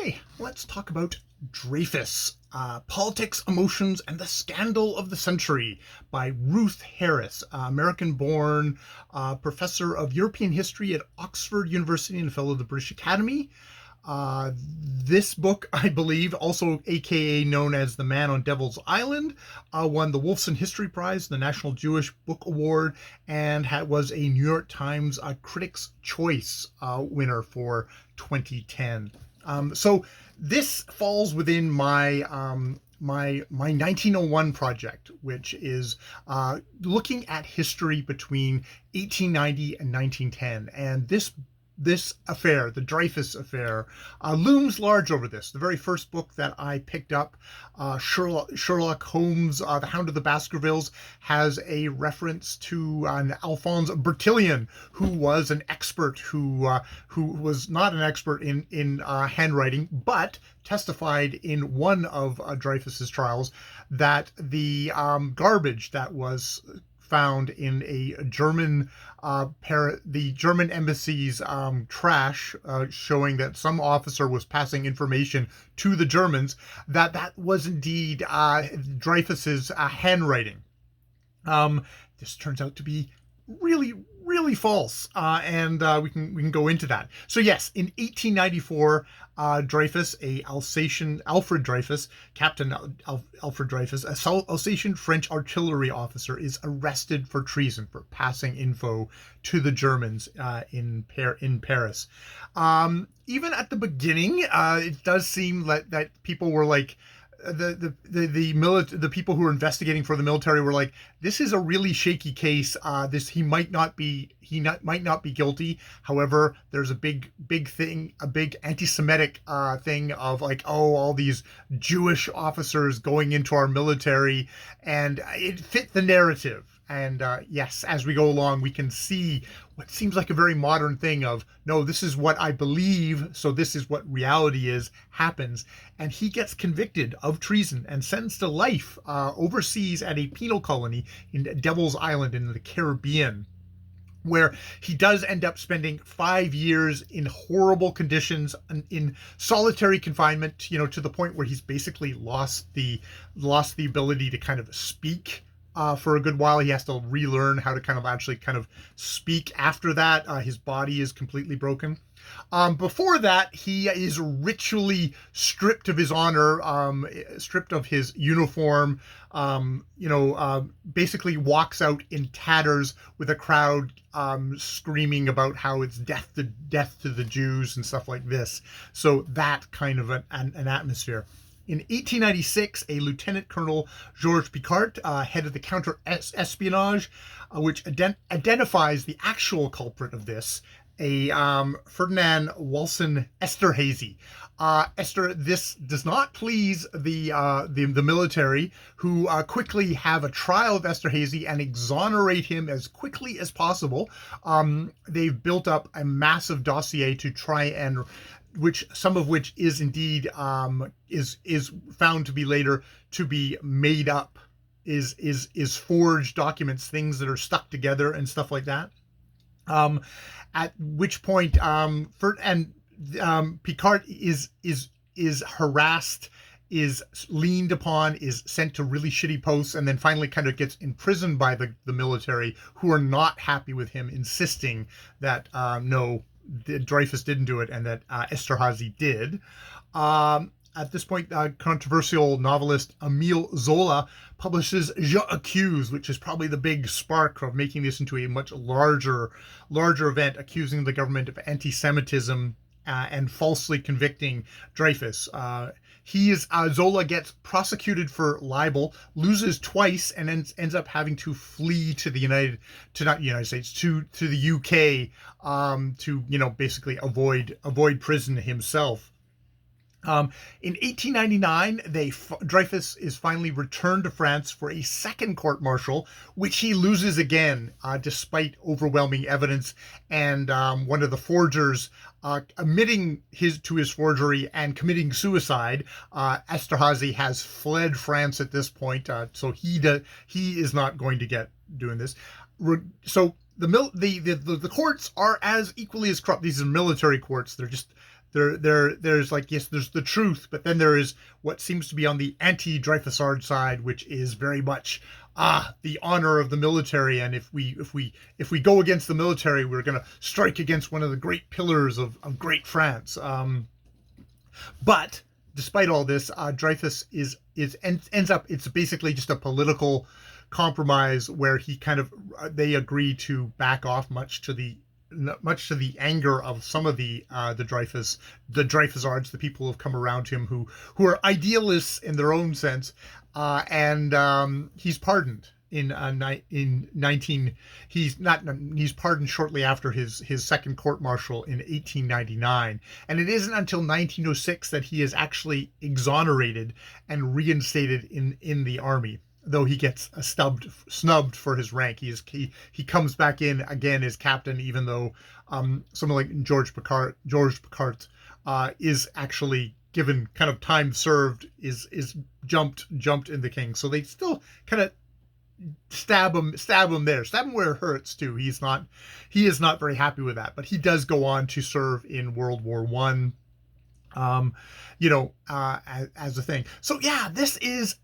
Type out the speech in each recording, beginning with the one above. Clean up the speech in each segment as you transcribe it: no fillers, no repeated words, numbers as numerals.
Okay, let's talk about Dreyfus, Politics, Emotions, and the Scandal of the Century by Ruth Harris, American-born professor of European history at Oxford University and a fellow of the British Academy. This book, I believe, also aka known as The Man on Devil's Island, won the Wolfson History Prize, the National Jewish Book Award, and was a New York Times Critics' Choice winner for 2010. So this falls within my my 1901 project, which is looking at history between 1890 and 1910, and this affair, the Dreyfus affair, looms large over this. The very first book that I picked up, Sherlock Holmes, The Hound of the Baskervilles, has a reference to an Alphonse Bertillon, who was an expert, who was not an expert in handwriting, but testified in one of Dreyfus's trials that the garbage that was found in a German the German embassy's trash, showing that some officer was passing information to the Germans, that was indeed Dreyfus's handwriting. This turns out to be really false, and we can go into that. So yes, in 1894, Dreyfus, Alfred Dreyfus, Captain Alfred Dreyfus, a Alsatian French artillery officer, is arrested for treason, for passing info to the Germans in Paris. Even at the beginning, it does seem that people were like, the people who were investigating for the military were like, this is a really shaky case. He might not be guilty. However, there's a big anti-Semitic thing of like, oh, all these Jewish officers going into our military, and it fit the narrative. And yes, as we go along, we can see what seems like a very modern thing of, no, this is what I believe, so this is what reality happens. And he gets convicted of treason and sentenced to life overseas at a penal colony in Devil's Island in the Caribbean, where he does end up spending 5 years in horrible conditions, in solitary confinement, to the point where he's basically lost the ability to kind of speak. For a good while. He has to relearn how to kind of speak after that. His body is completely broken. Before that, he is ritually stripped of his honor, stripped of his uniform, basically walks out in tatters with a crowd screaming about how it's death to the Jews and stuff like this. So that kind of an atmosphere. In 1896, a Lieutenant Colonel Georges Picard, head of the counter-espionage, which identifies the actual culprit of this, a Ferdinand Walson Esterhazy. This does not please the military, who quickly have a trial of Esterhazy and exonerate him as quickly as possible. They've built up a massive dossier to try and some of which is indeed is found to be later to be made up, is forged documents, things that are stuck together and stuff like that. At which point, Picard is harassed, is leaned upon, is sent to really shitty posts, and then finally kind of gets imprisoned by the military, who are not happy with him, insisting that no, Dreyfus didn't do it and that Esterhazy did. At this point, controversial novelist Émile Zola publishes Je Accuse, which is probably the big spark of making this into a much larger event, accusing the government of anti-Semitism and falsely convicting Dreyfus. Zola gets prosecuted for libel, loses twice, and then ends up having to flee to the UK, to basically avoid prison himself. In 1899, Dreyfus is finally returned to France for a second court-martial, which he loses again, despite overwhelming evidence and one of the forgers admitting to his forgery and committing suicide. Esterhazy has fled France at this point, so he is not going to get doing this. So the courts are as equally as corrupt. These are military courts. there's like, yes, there's the truth, but then there is what seems to be on the anti-Dreyfusard side, which is very much the honor of the military, and if we go against the military, we're going to strike against one of the great pillars of great France. But despite all this, Dreyfus ends up, it's basically just a political compromise where he kind of, they agree to back off, much to the anger of some of the Dreyfusards, the people who have come around him, who are idealists in their own sense, and he's pardoned in 19. He's pardoned shortly after his second court martial in 1899, and it isn't until 1906 that he is actually exonerated and reinstated in the army. Though he gets snubbed for his rank, he comes back in again as captain, even though someone like George Picquart is actually given kind of time served, is jumped in the king. So they still kind of stab him where it hurts too. He is not very happy with that, but he does go on to serve in World War One. As a thing. So yeah, this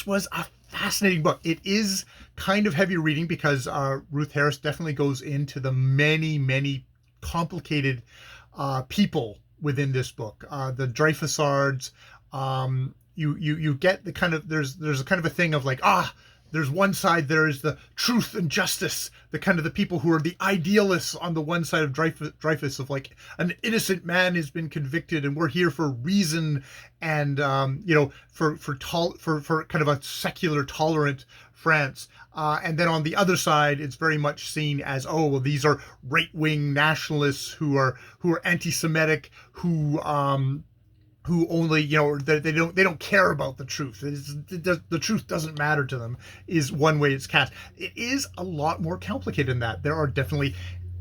was a fascinating book. It is kind of heavy reading because Ruth Harris definitely goes into the many complicated people within this book. The Dreyfusards, you get the kind of, there's a kind of a thing of like, there's one side, there is the truth and justice, the kind of the people who are the idealists on the one side of Dreyfus, of like, an innocent man has been convicted and we're here for reason and, for kind of a secular, tolerant France. And then on the other side, it's very much seen as, these are right-wing nationalists who are anti-Semitic, who only, they don't care about the truth. The truth doesn't matter to them, is one way it's cast. It is a lot more complicated than that. There are definitely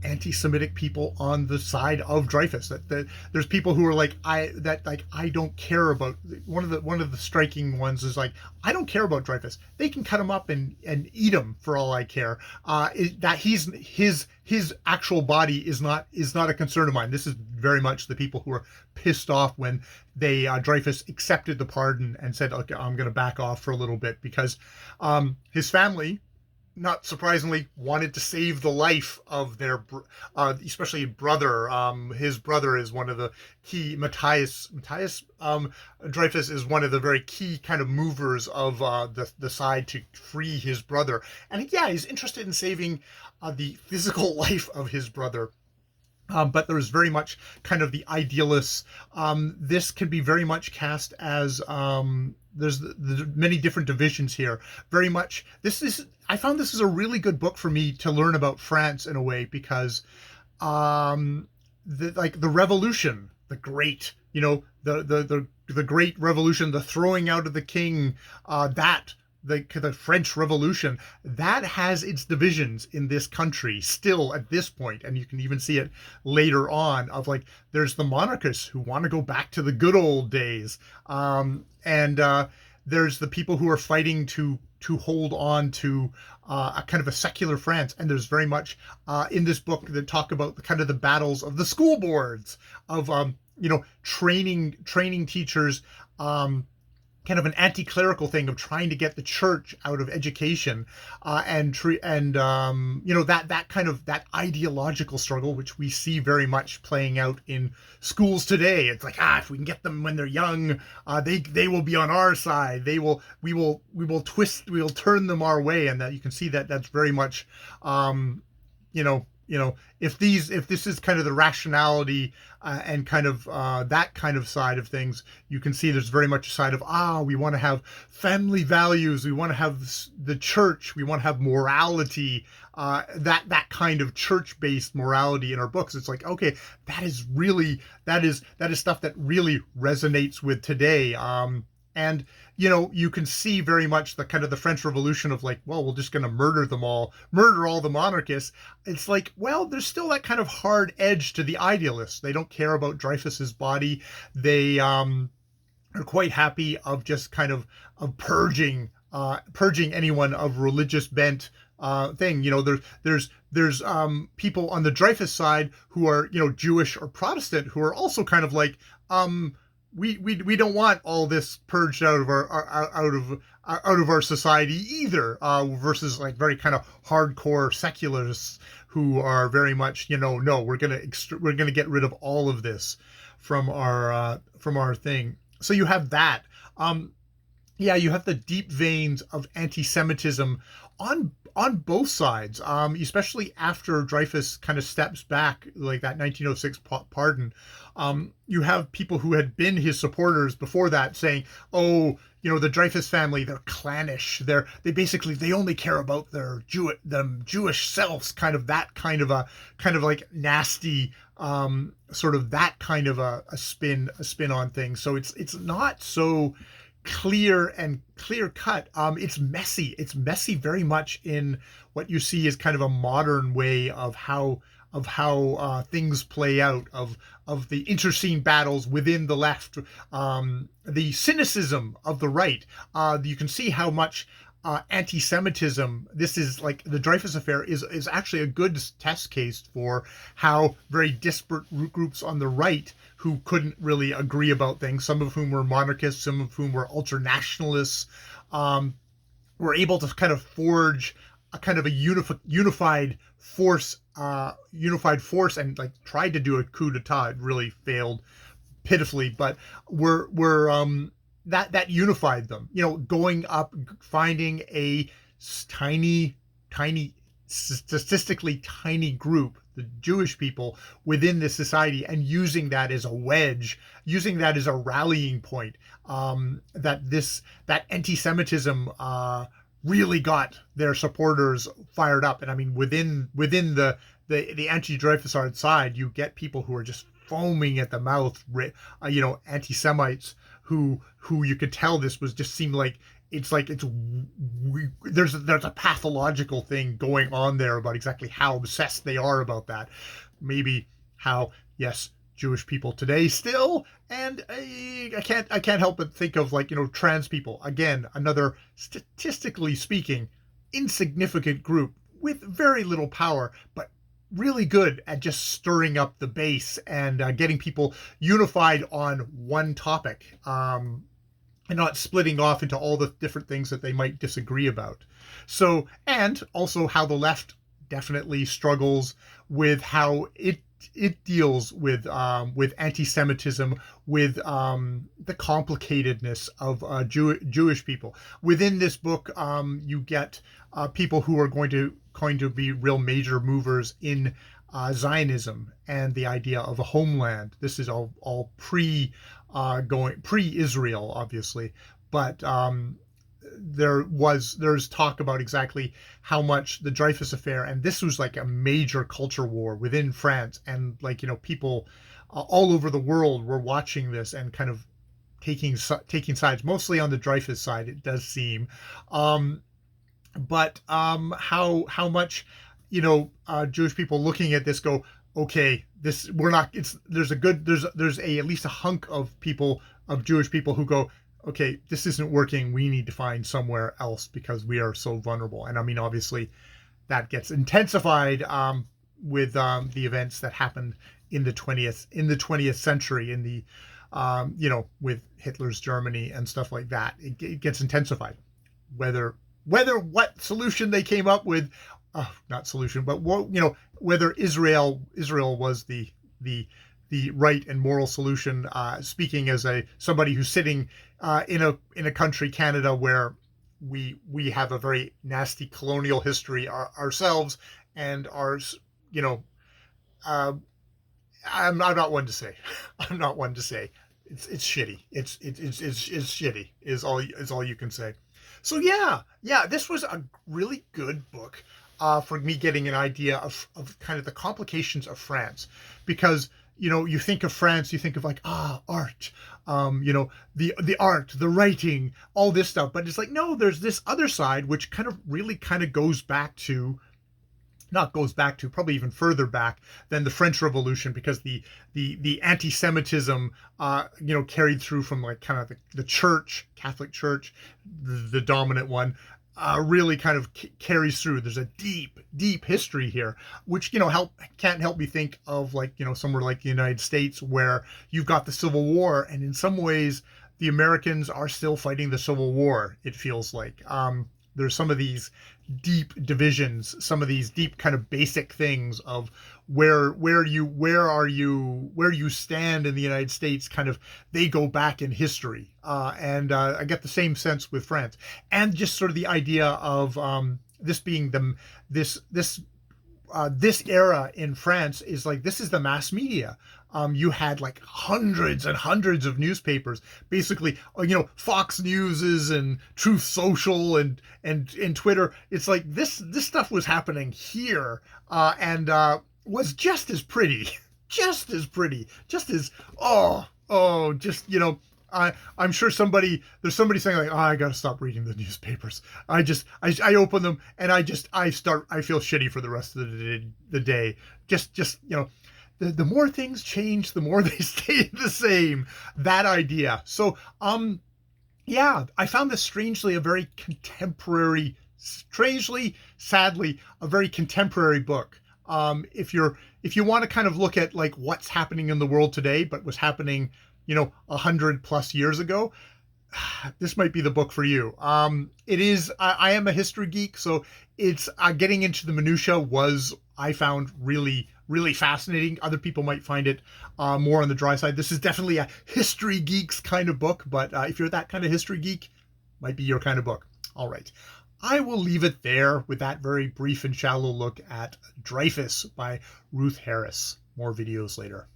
anti-Semitic people on the side of Dreyfus. That there's people who are like, I don't care about, one of the striking ones is like, I don't care about Dreyfus. They can cut him up and eat him for all I care. That his actual body is not a concern of mine. This is very much the people who are pissed off when Dreyfus accepted the pardon and said, okay, I'm going to back off for a little bit, because his family, not surprisingly, wanted to save the life of their, especially brother. His brother is one of the key, Matthias Dreyfus is one of the very key kind of movers of the side to free his brother. And yeah, he's interested in saving the physical life of his brother. But there's very much kind of the idealists. This can be very much cast as, there's many different divisions here. Very much, I found this is a really good book for me to learn about France in a way, because the revolution, the great, the great revolution, the throwing out of the king, the French Revolution, that has its divisions in this country still at this point, and you can even see it later on, of like, there's the monarchists who want to go back to the good old days, and there's the people who are fighting to hold on to a kind of a secular France. And there's very much in this book that talk about the kind of the battles of the school boards, of training teachers, kind of an anti-clerical thing of trying to get the church out of education, that kind of that ideological struggle, which we see very much playing out in schools today. It's like, if we can get them when they're young, they will be on our side. We will turn them our way, and that you can see that that's very much, if this is kind of the rationality and kind of that kind of side of things, you can see there's very much a side of, we want to have family values, we want to have the church, we want to have morality, that kind of church-based morality in our books. It's like, okay, that is stuff that really resonates with today. And, you can see very much the kind of the French Revolution of like, well, we're just going to murder all the monarchists. It's like, well, there's still that kind of hard edge to the idealists. They don't care about Dreyfus's body. They are quite happy of just kind of purging anyone of religious bent thing. There's people on the Dreyfus side who are, Jewish or Protestant, who are also kind of like, we don't want all this purged out of our society either, versus like very kind of hardcore secularists who are very much, no, we're gonna get rid of all of this from our thing. So you have that. Yeah, you have the deep veins of anti-Semitism on both sides, especially after Dreyfus kind of steps back, like that 1906 pardon. You have people who had been his supporters before that saying, "Oh, the Dreyfus family, they're clannish. They only care about their Jewish selves." Kind of like nasty, sort of that kind of a spin on things. So it's not so clear cut. It's messy. It's messy very much in what you see as kind of a modern way of how things play out, of the interscene battles within the left, the cynicism of the right. You can see how much anti-Semitism, this is like the Dreyfus affair is actually a good test case for how very disparate groups on the right who couldn't really agree about things, some of whom were monarchists, some of whom were ultra-nationalists, were able to kind of forge a kind of a unified force, and like tried to do a coup d'etat. It really failed pitifully, but that unified them. Going up, finding a tiny, statistically tiny group, the Jewish people within this society, and using that as a wedge, using that as a rallying point. That anti-Semitism really got their supporters fired up. And I mean, within the anti-Dreyfusard side, you get people who are just foaming at the mouth, anti-Semites who you could tell this was just seemed like there's a pathological thing going on there about exactly how obsessed they are about that. Maybe how, yes, Jewish people today still, and I can't help but think of trans people, again, another statistically speaking insignificant group with very little power, but really good at just stirring up the base and getting people unified on one topic, and not splitting off into all the different things that they might disagree about. So, and also how the left definitely struggles with how it deals with anti-Semitism, with the complicatedness of Jewish people. Within this book, you get people who are going to be real major movers in Zionism and the idea of a homeland. This is all pre-Israel, obviously, but there's talk about exactly how much the Dreyfus affair, and this was like a major culture war within France, and people all over the world were watching this and kind of taking sides, mostly on the Dreyfus side, it does seem, but how much Jewish people looking at this go, okay, there's at least a hunk of people, of Jewish people, who go, okay, this isn't working. We need to find somewhere else because we are so vulnerable. And I mean, obviously, that gets intensified with the events that happened in the 20th century, in the with Hitler's Germany and stuff like that. It gets intensified. Whether what solution they came up with, not solution, but whether Israel was the right and moral solution. Speaking as somebody who's sitting in a country, Canada, where we have a very nasty colonial history ourselves, and I'm not one to say. I'm not one to say. It's shitty. It's shitty is all you can say. So yeah, this was a really good book for me getting an idea of kind of the complications of France, because you think of France, you think of like art, the art, the writing, all this stuff, but it's like, no, there's this other side which really goes back to, probably even further back than the French Revolution, because the anti-Semitism carried through from like kind of the church, Catholic Church, the dominant one, really kind of carries through. There's a deep, deep history here, which, can't help me think of, like, somewhere like the United States, where you've got the Civil War, and in some ways the Americans are still fighting the Civil War, it feels like. There's some of these deep divisions, some of these deep kind of basic things of where you stand in the United States, kind of, they go back in history. And I get the same sense with France, and just sort of the idea of this being this era in France is like, this is the mass media. You had like hundreds and hundreds of newspapers, basically, Fox Newses and Truth Social and Twitter. It's like this stuff was happening here, and was just as pretty, just as pretty, just as I'm sure there's somebody saying like, oh, I gotta stop reading the newspapers. I open them and I feel shitty for the rest of the day. The more things change, the more they stay the same. That idea. So, yeah, I found this sadly, a very contemporary book. If you want to kind of look at like what's happening in the world today, but was happening, 100+ years ago, this might be the book for you. It is. I am a history geek, so it's getting into the minutia I found really, really fascinating. Other people might find it more on the dry side. This is definitely a history geeks kind of book, but if you're that kind of history geek, might be your kind of book. All right. I will leave it there with that very brief and shallow look at Dreyfus by Ruth Harris. More videos later.